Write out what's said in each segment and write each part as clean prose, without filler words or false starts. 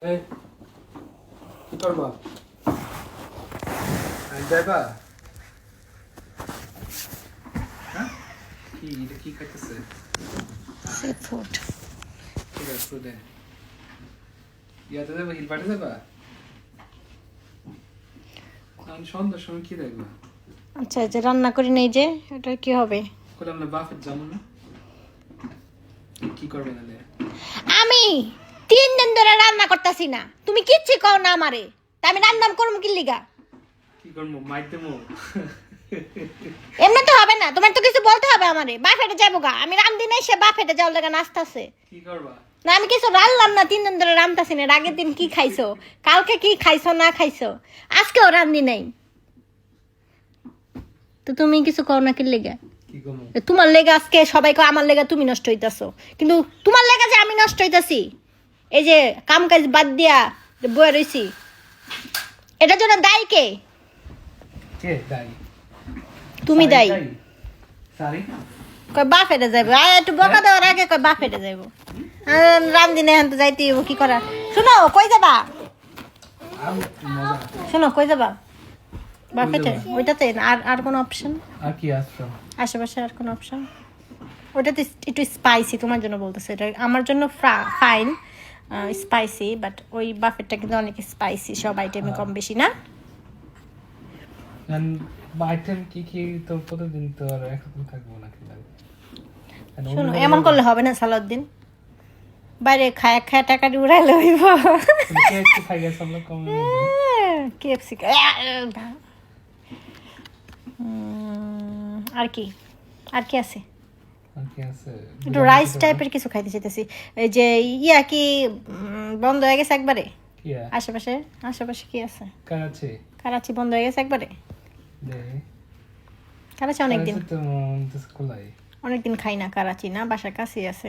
এই কি করবা? যাইবা? হ্যাঁ কি এটা কি খাইতেছে? Sea food. ঠিক আছে ফুডে ইয়াতে যাবা, হিলপাটে যাবা? আমি সন্ধ্যার সময় কি দেখবা? আচ্ছা, যে রান্না করি নেই যে এটা কি হবে? করলাম না বাফের যাবো না, কি করবে নালে? আমি 3 দিন ধরে রান্না করতেছি না, তুমি কিচ্ছু কও না আমারে, তা আমি রান্না করবো কি লিগা? কি করবো? মাইতে মো এমনি তো হবে না, তোমার তো কিছু বলতে হবে আমারে। বাফেটে যাবো গা, আমি রান্ধি নাই, সে বাফেটে যাওয়ার লেগে নাচতাছে। কি করবা? না আমি কিছু রান্নলাম না, 3 দিন ধরে রান্তাছি না। এর আগের দিন কি খাইছো, কালকে কি খাইছো না খাইছো, আজকেও রান্ধি নাই, তো তুমি কিছু কও না কি লিগা? কি করবো? তোমার লেগে আজকে সবাই কয় আমার লেগে তুমি নষ্ট হইতাছো, কিন্তু তোমার লেগে যে আমি নষ্ট হইতাছি, এই যে কাম কাজ বাদ দিয়া বয়ে রইছি, এটার জন্য দায়ী কে? কে দাই? তুমি দায়ী। সরি কয় বাপ হেঁটে যাইব, একটু বকা দেওয়ার আগে কয় বাপ হেঁটে যাইব। রামদিন এখন তো যাইতে হইব, কি করা। শুনো কই যাবা? মজা। শোনো কই যাবা? বাপ হেঁটে যাবা? ওইটাতে আর আর কোনো অপশন আর কি আসছো? আশেপাশে আর কোনো অপশন? ওটাতে একটু স্পাইসি, তোমার জন্য বলতেছে, এটা আমার জন্য ফাইন স্পাইসি, বাট ওই বাফেটটা কিন্তু অনেক স্পাইসি, সব আইটেমে কম বেশি না। আইটেম কি কি তো প্রতিদিন তো আর একদিন থাকবো না কি লাগে? শোনো এমন করলে হবে না সালাউদ্দিন, বাইরে খায়া খায়া টাকা দিয়ে উড়াইলে হইব। কে একটু খাই গেছে আমরা কমে কেএফসি আর কি, আর কি আছে? আর কি আছে? একটু রাইস টাইপের কিছু খাইতে চাইতেছি। এই যে ইয়া কি বন্ধ হয়ে গেছে একবারে? কি আশেপাশে আশেপাশে কি আছে? কারাচি কারাচি বন্ধ হয়ে গেছে একবারে? দে কারাচি অনেকদিন তো খোলাই অনেকদিন খাই না, কারাচি না, বাসার কাছেই আছে।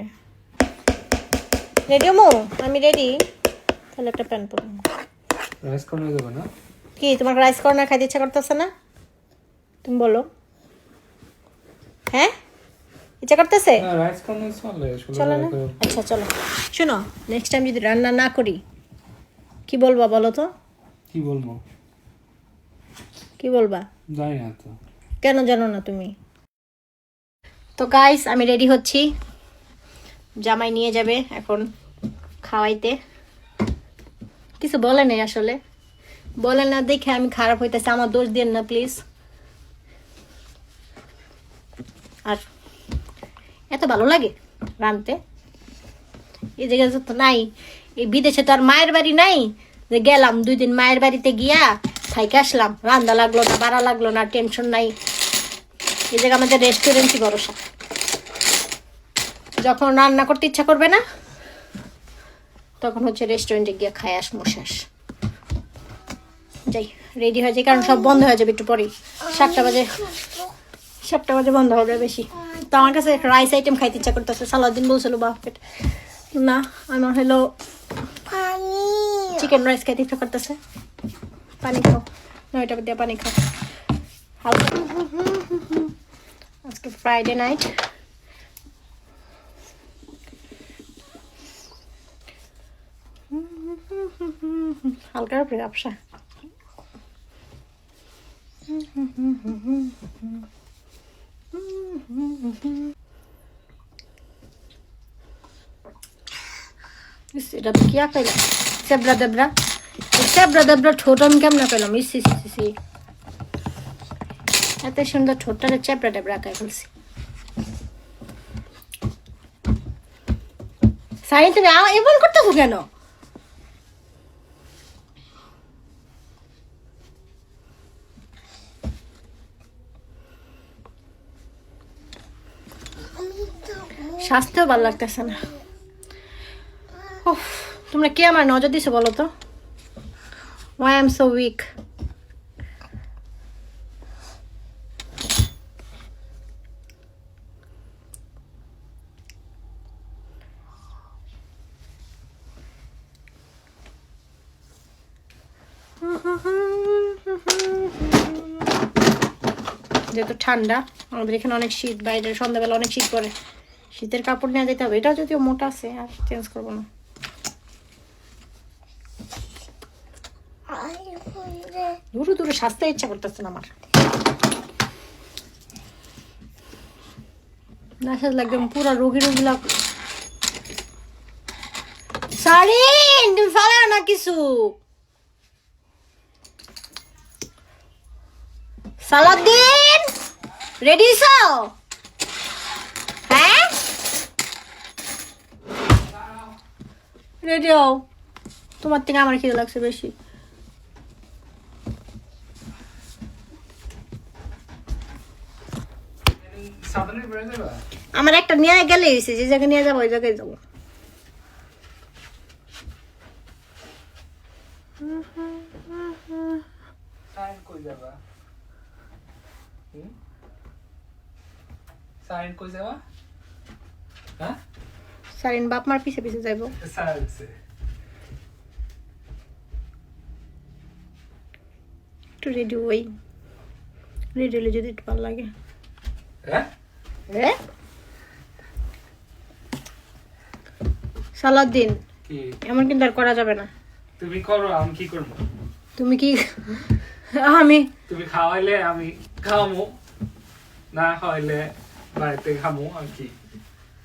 রেডি মো? আমি রেডি। তাহলে একটা প্যান পরুন। রাইস কর্নার যাবে না? কি তোমার রাইস কর্নার খাইতে ইচ্ছা করতেছে না? তুমি বলো। হ্যাঁ ইচ্ছা করতেছে? না রাইস কর্নার চলে চলো না, আচ্ছা চলো। শোনো নেক্সট টাইম যদি রান্না না করি কি বলবা বলো তো? কি বলবো? কি বলবা? জানি না তো। কেন জানো না তুমি? তো গাইস আমি রেডি হচ্ছি, জামাই নিয়ে যাবে এখন খাওয়াইতে। কিছু বলে নেই আসলে, বলে না দেখে আমি খারাপ হইতেছে, আমার দোষ দিন না প্লিজ। আর এত ভালো লাগে রাঁধতে, এই জায়গায় তো নাই, এই বিদেশে তো আর মায়ের বাড়ি নাই যে গেলাম 2 দিন মায়ের বাড়িতে গিয়া খাইকে আসলাম, রান্না লাগলো না, বাড়া লাগলো না, টেনশন নাই। এই জায়গায় আমাদের রেস্টুরেন্টই ভরসা, যখন রান্না করতে ইচ্ছা করবে না তখন হচ্ছে রেস্টুরেন্টে গিয়ে খাই আসমো, শেষ। যাই রেডি হয়ে যাই, কারণ সব বন্ধ হয়ে যাবে একটু পরেই, 7টা বাজে বন্ধ হবে বেশি। তো আমার কাছে রাইস আইটেম খাইতে ইচ্ছা করতেছে। সালাউদ্দিন বলছিল বাফেট, না আমার হলো চিকেন রাইস খাইতে ইচ্ছা করতেছে। পানি খাও, নয়টা দিয়ে পানি খাও হালকা, আজকে ফ্রাইডে নাইট। হালকার উপরে ব্যবসা। এটা তো কি পেলাম, সেবরা দেবরা ঠোঁট আমি কেমন পেলাম, ইসি এত সুন্দর ঠোঁটটা চেবরা দেবরা আঁকায় ফেলছি। সাইন তুমি এমন করতেছো কেন? স্বাস্থ্য ভালো লাগতেছে না। তোমরা কে আমার নজর দিছো বলো তো? Why I'm so weak? যেহেতু ঠান্ডা, আমাদের এখানে অনেক শীত, বাইরে সন্ধ্যাবেলা অনেক শীত পড়ে, শীতের কাপড় নিয়ে যেতে হবে। এটাও যদিও মোটা আছে, আর চেঞ্জ করবো না। দূরে দূরে সাজতে ইচ্ছা করতেছে না আমার, না সাজলে একদম পুরো রোগী রোগী লাগ। সারিন তুমি ফালাও না কিছু। সালাউদ্দিন রেডি হইছো? হ্যাঁ রেডি হও, তোমার থেকে আমার খিদে লাগছে বেশি। সাধনে বেড়ে যাবা? আমার একটা নিয়ে গেলে হয়েছে, যে জায়গায় নিয়ে যাবো ওই জায়গায় যাবো। সাইন কই যাবা? সাইন কই যাবা? হ্যাঁ সারিন বাপ মার পিছে পিছে যাইবো। সাইন্সে একটু রেডি হই, রেডি হলে যদি একটু ভালো লাগে। হ্যাঁ হ্যাঁ সালাউদ্দিন কি এমন কিন্তু আর করা যাবে না। তুমি করো, আমি কি করব? তুমি কি আমি তুমি খাওয়াইলে আমি খামু, না খাওয়াইলে বাড়িতে খামু। আর কি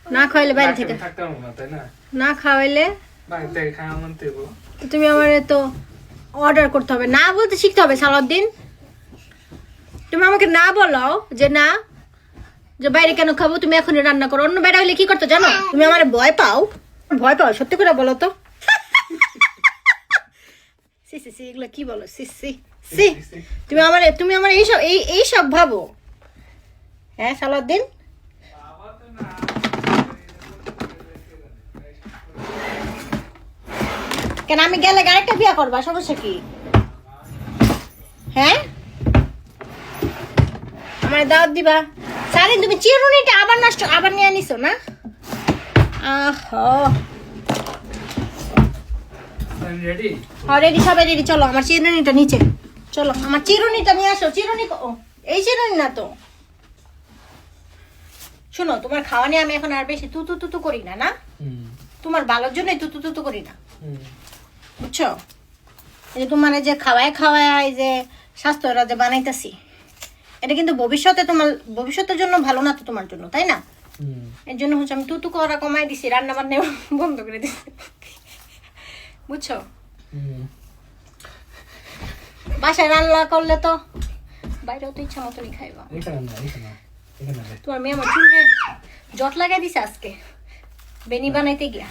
না খাওয়াইলে বাইরে থেকে, থাকতে পারবো না, তাই না? না খাওয়াইলে বাড়িতে খাওয়া মানতে দেবো। তো তুমি আমার তো অর্ডার করতে হবে, না বলতে শিখতে হবে। সালাউদ্দিন তুমি আমাকে না বলো যে না, যে বাইরে কেন খাবো, তুমি এখনই রান্না করো। অন্য বাইরে হইলে কি করতে জানো? তুমি আমার ভয় পাও, ভয় পাও সত্যি করে বলো তো। সি সি সি এগুলো কি বলো? সি সি সি তুমি আমার এই সব ভাবো? হ্যাঁ সালাউদ্দিন কেন আমি গেলে আরেকটা বিয়ে করবা, সমস্যা কি? হ্যাঁ আমার দাওয়াত দিবা? সারিন তুমি চিরুনিটা আবার নষ্ট আবার নিয়ে আনিছো না? রেডি? হ্যাঁ রেডি, সবাই রেডি। চলো আমার চিরুনিটা নিচে, চলো আমার চিরুনিটা নিয়ে আসো। চিরুনি ও এই চিরুনি না তো। শোনো তোমার খাওয়া নিয়ে আমি এখন আর বেশি তুতু তুতু করি না, না তোমার ভালোর জন্যই তুতু তুতু করি না, বুঝছো? এই যে তোমার যে খাওয়ায় খাওয়ায় এই যে স্বাস্থ্যরা যে বানাইতেছি, এটা কিন্তু ভবিষ্যতের জন্য ভালো না তো তোমার জন্য, তাই না? এর জন্য হচ্ছে আমি তুতু করা কমাই দিছি, রান্না বান্না বন্ধ করে দিছি, বুঝছো? বাসায় রান্না করলে তো বাইরেও তো ইচ্ছা মতনই খাইবা। তোমার মেয়ে আমার চুলরে জট লাগাই দিছে আজকে বেনি বানাইতে গিয়া।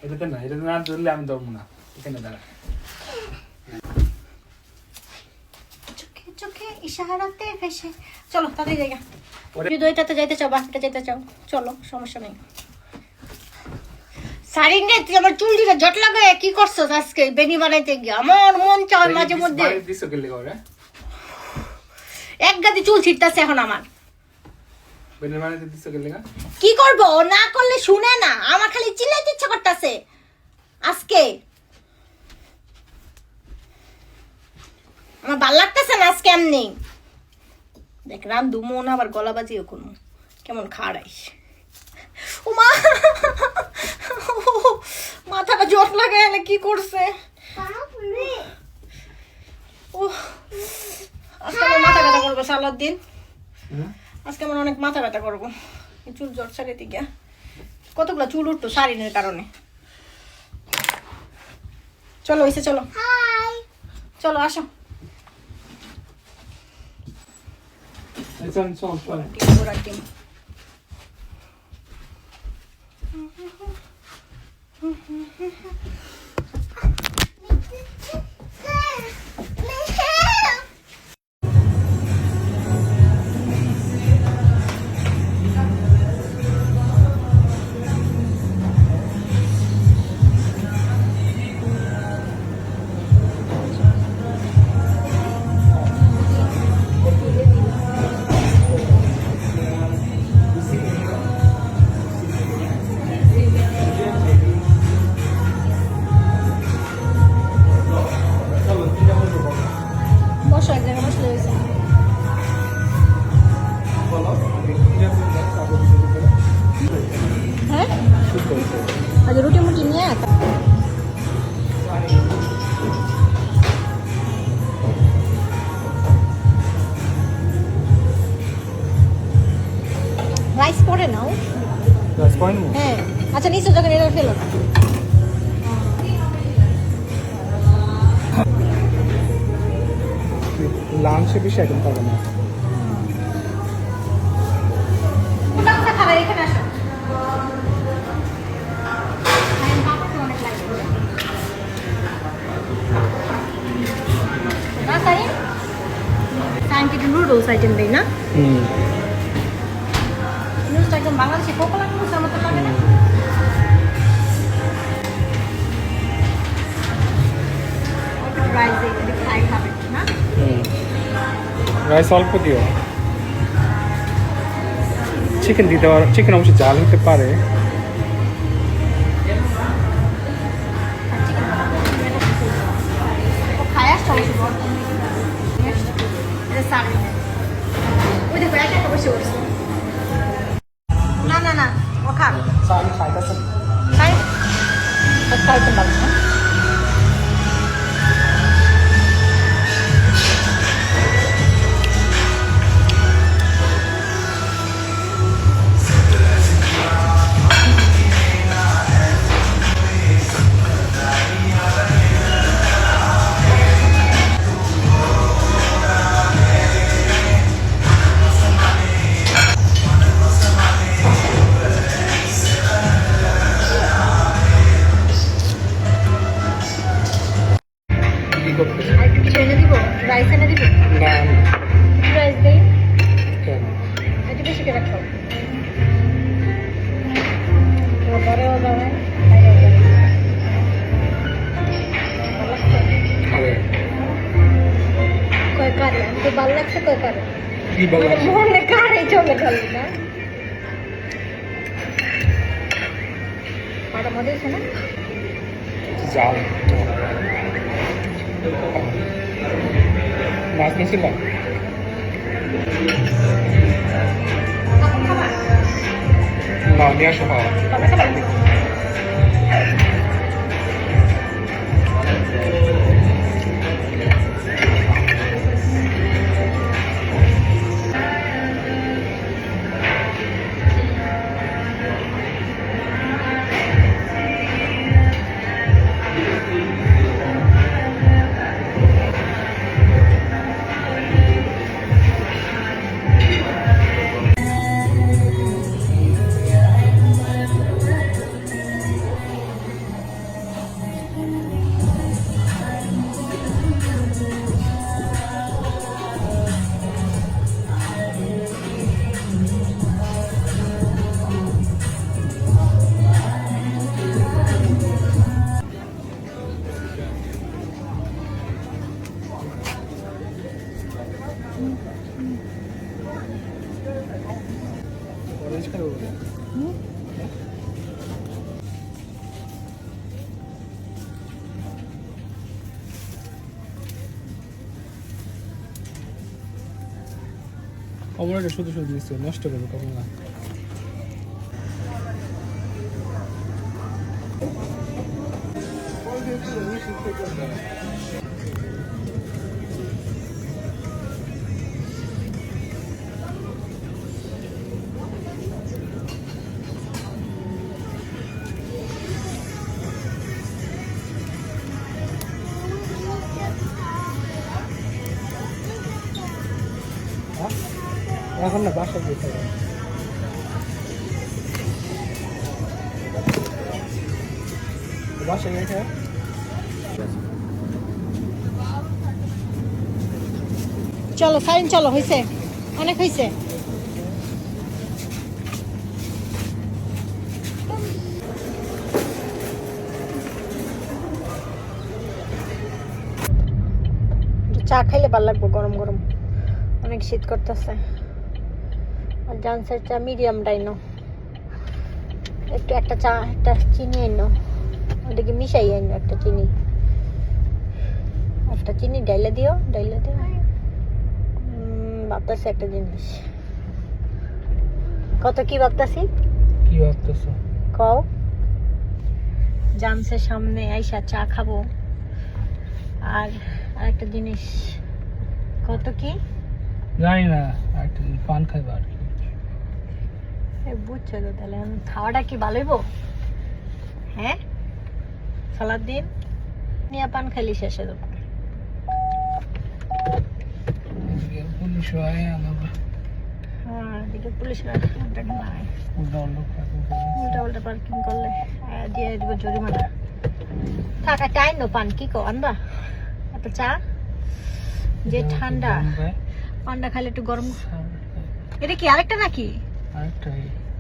এটাতে না ধরলে আমি ধরবো না। এখানে দাঁড়া, চোখে চোখে ইশারাতে ভেসে। চলো তাদের জায়গা, যদি ওইটাতে যাইতে চাও বাকিটা যাইতে চাও চলো, সমস্যা নেই। সারিন রে তুই আমার চুল দিলে জট লাগায় কি করছো আজকে বেনি বানাইতে গিয়া? আমার মন চায় মাঝে মধ্যে এক গাদি চুল ছিটতাছে এখন আমার। কি করবো না করলে শুনে না, আমার খালি চিল্লাইতে ইচ্ছা করতেছে আজকে। আমার ভাল লাগতেছে না আজকে এমনি। দেখ রাম দুমন আবার গলা বাজিও কোনো কেমন খাড়াইস। ও মা মাথাটা জট লাগায় এলে কি করছে? ও আজকে আমার মাথা ব্যথা করবো সালাউদ্দিন, আজকে আমার অনেক মাথা ব্যথা করবো। চুল জট ছাড়িয়ে গিয়া কতগুলো চুল উঠতো সারিনের কারণে। চলো হইছে, চলো চলো আসো। নিচে যখন এটা ফেলো না লাঞ্চে বেশি আইটেম পাবে না। কোথা কোথা খাবার এখানে আসো নুডলস আইটেম দেয় না নুডলসটা একদম বাংলাদেশি কোকোলা নুডলসের মতো লাগে না রাইস দিয়ে খাই খাবে না রাইস অল্প দিও, চিকেন দিতে পারো, চিকেন অবশ্যই জাল হতে পারে। খাই আসছে অবশ্যই না না না ও খান আমি খাইতেছি খাই খাইতে পারবো না কি করতে আর একটু কিছু এনে দিব রাইস এনে দিব না রাইস দেই কেন একটু বেশি করে রাখো তো বড়ও যাবে খাবে কয় কারে আমি তো ভালো লাগছে কয় কারে কি বললাম মনে কারে চলে গেল না পাটা মধ্যে আছে না জাল মাছ নিয়েছিলাম না নিয়ে আসো খাওয়া কমলাটা শুধু শুধু দিচ্ছে, নষ্ট করবে কমলা। এখন না বাসায় যেতে হবে। বাসায় গেছে চলো ফাইন চলো হয়েছে অনেক হয়েছে চা খাইলে ভালো লাগবে গরম গরম অনেক শীত করতেছে আর জানসের চা মিডিয়াম ডাইনো একটু একটা চা একটা চিনি আইনো ওদিকে মিশাই আইনো একটা চিনি ডাইলে দিও ভাবতেছি একটা জিনিস কত কি ভাবতেছি কি ভাবতেছ? কও জানসের সামনে আইসা চা খাবো আর একটা জিনিস কত কি জানি না, একটা পান খাইবা আর কি। বুঝছো তো তাহলে খাওয়াটা কি ভালো হইব সালাদ দিন নিয়ে পান খালি শেষে দেবো পুলিশ হয় আলাদা হ্যাঁ এদিকে পুলিশের নাই উল্টা উল্টা পার্কিং করলে দিয়ে দেবো জরিমানা থাকা টাইম নো পান কি কো আনবা একটা চা যে ঠান্ডা পান্ডা খাইলে একটু গরম এটা কি আরেকটা নাকি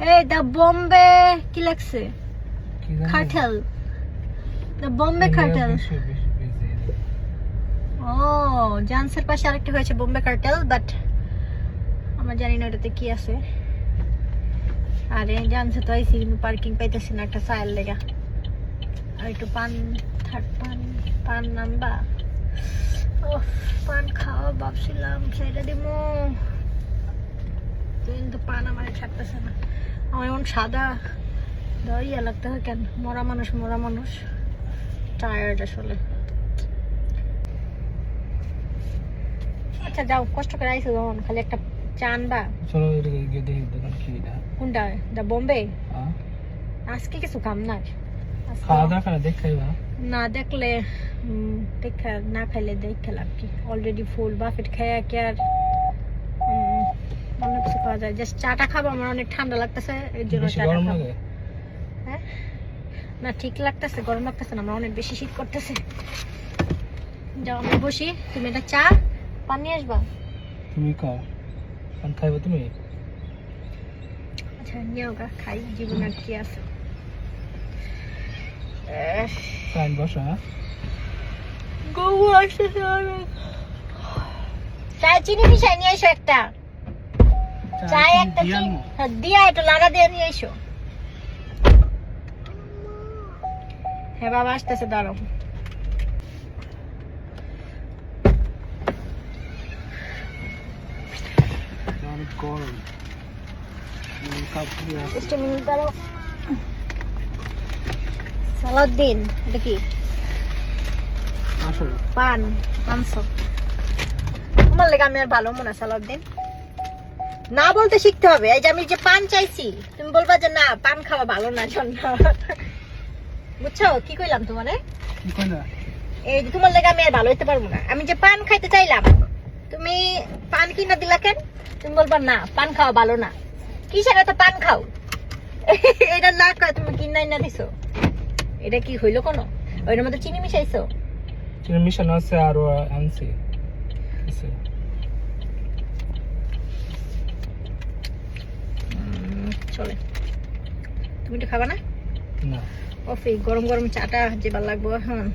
এই দা বম্বে কি লাগছে কার্টেল দা বম্বে কার্টেল ও জান্সের পাশে আরেকটা হয়েছে বোম্বে কার্টেল বাট আমরা জানি না ওটাতে কি আছে আরে জানছে তো আইসি কিন্তু পার্কিং পাইতেছি না একটা চায়ের লেগা আর একটু পান পান নাম্বা ও পান খাওয়া ভাবছিলাম সেটা দিব কিন্তু পান আমার ছাড়তেছে না আমার এমন সাদা দইয়া লাগতে হয় কেন মরা মানুষ টায়ার্ড আসলে আচ্ছা যাও কষ্ট করে আইসো যখন খালি একটা চান বা চলো গিয়ে দেখি দোকান কি না কোনটা দা বম্বে আজকে কিছু কাম নাই খাওয়া দাওয়া করে দেখাইবা না দেখলে দেখা না খাইলে দেখে লাভ কি অলরেডি ফুল বাফেট খাইয়া কি আর অনেক কিছু পাওয়া যায় জাস্ট চাটা খাবো আমার অনেক ঠান্ডা লাগতেছে এর জন্য চাটা খাবো হ্যাঁ না ঠিক লাগতেছে গরম লাগতেছে না আমার অনেক বেশি শীত করতেছে যাও আমি বসি তুমি একটা চা পানি আসবা তুমি খাও পান খাইবা তুমি আচ্ছা নিয়ে ওগা খাই জীবন আর কি আছে টাইম বসা গো আসছে চায় চিনি মিশাই নিয়ে এসো একটা চায় একটা দিয়া একটু লাগা দিয়ে নিয়ে এসো হ্যাঁ বাবা আসতেছে দাঁড়াও অনেক গরম সালাদ দিন এটা কি আসলে পান 500 তোমার লেগে আমি আর ভালো মনে সালাদ দিন না বলতে শিখতে হবে এই যে আমি যে পান চাইছি তুমি বলবা যে না পান খাওয়া ভালো না জন্য বুঝছো কি কইলাম তোমারে কি কইনা এই যে তোমার লেগে আমি আর ভালো হইতে পারবো না আমি যে পান খাইতে চাইলাম তুমি পান কিনা দিলা কেন তুমি বলবা না পান খাওয়া ভালো না কিসের এত পান খাও এটা না কয় তুমি কিনাই না দিছো এটা কি হইলো কোনো ওইটার মধ্যে চিনি মিশাইছো চিনি মিশানো আছে আর আনছি চলে তুমি তো খাবা না না ওফি গরম গরম চাটা যে ভালো লাগবো হ্যাঁ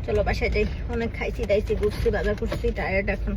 চলো বাসায় যাই অনেক খাইছি দাইছি ঘুরছি বাজার করছি টায়ার্ড এখন